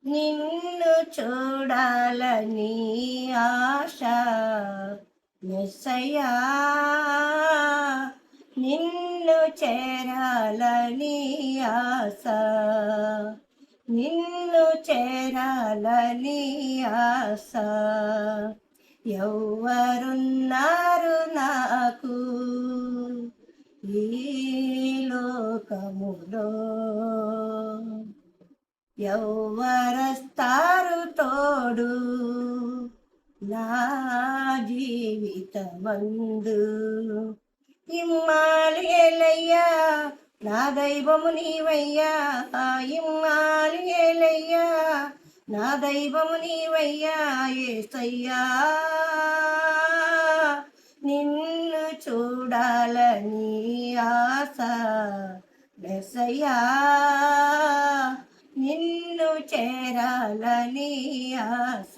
నిన్ను చూడాలని ఆశ యేసయ్యా, నిన్ను చేరాలని ఆశ, నిన్ను చేరాలని ఆశ. ఎవ్వరున్నారు నాకు ఈ లోకములో, ఎవ్వరస్తారు తోడు నా జీవితమందు. ఇమ్మానుయేలయ్యా, నా దైవము నీవయ్యా, ఇమ్మానుయేలయ్యా, నా దైవము నీవయ్యా. యేసయ్యా, నిన్ను చూడాలని ఆశ యేసయ్యా, నిన్ను చేరాలని ఆశ,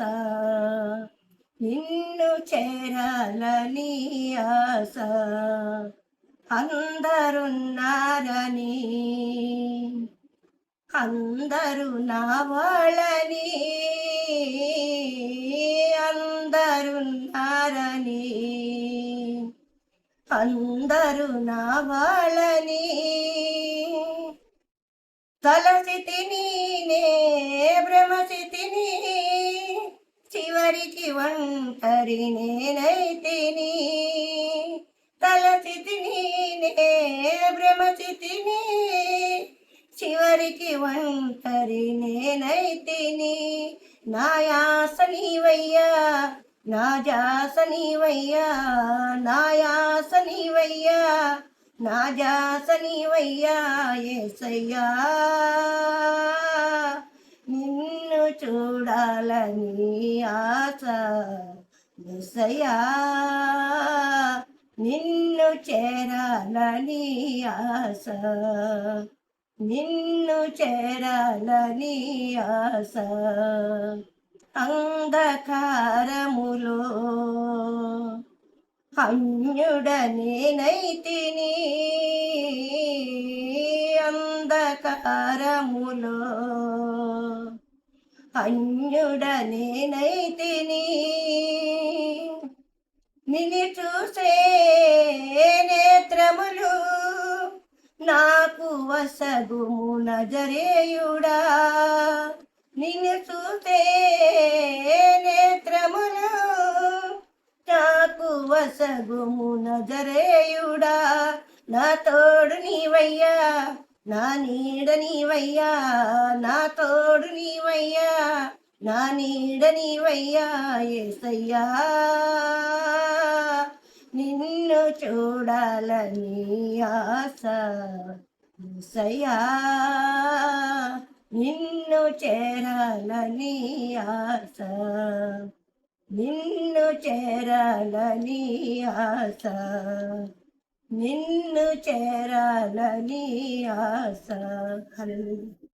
నిన్ను చేరాలని ఆశ. అందరున్నారని, అందరూ నా వాళ్ళని, అందరున్నారని, అందరూ నా వాళ్ళని తలసితిని, నే భ్రమసితిని, చివరికి ఒంటరి నేనైతిని. తలసితిని, నే భ్రమసితిని, చివరికి ఒంటరి నేనైతిని. నా యాస నీవయ్యా, నా జాస నీవయ్యా, నా యాస నీవయ్యా, నా జాస నీవయ్యా. యేసయ్యా, నిన్ను చూడాలని ఆశ యేసయ్యా, నిన్ను చేరాలని ఆశ, నిన్ను చేరాలని ఆశ. అంధకారములో అన్యుడనేనైతిని, అంధకారములో అన్యుడనేనైతిని. నిన్ను చూసే నేత్రములు నాకు వసగుము నజరేయుడా. నిన్ను చూసే నేత్రములు నాకు వసగుము నజరేయుడా. నా తోడు నీవయ్యా, నా నీడ నీవయ్యా, నా తోడు నీవయ్యా, నా నీడ నీవయ్యా. యేసయ్యా, నిన్ను చూడాలని ఆశ యేసయ్యా, నిన్ను చేరాలని ఆశ, నిన్ను చేరాలని ఆశ, నిన్ను చేరాలని ఆశ. హల్లెలూయా.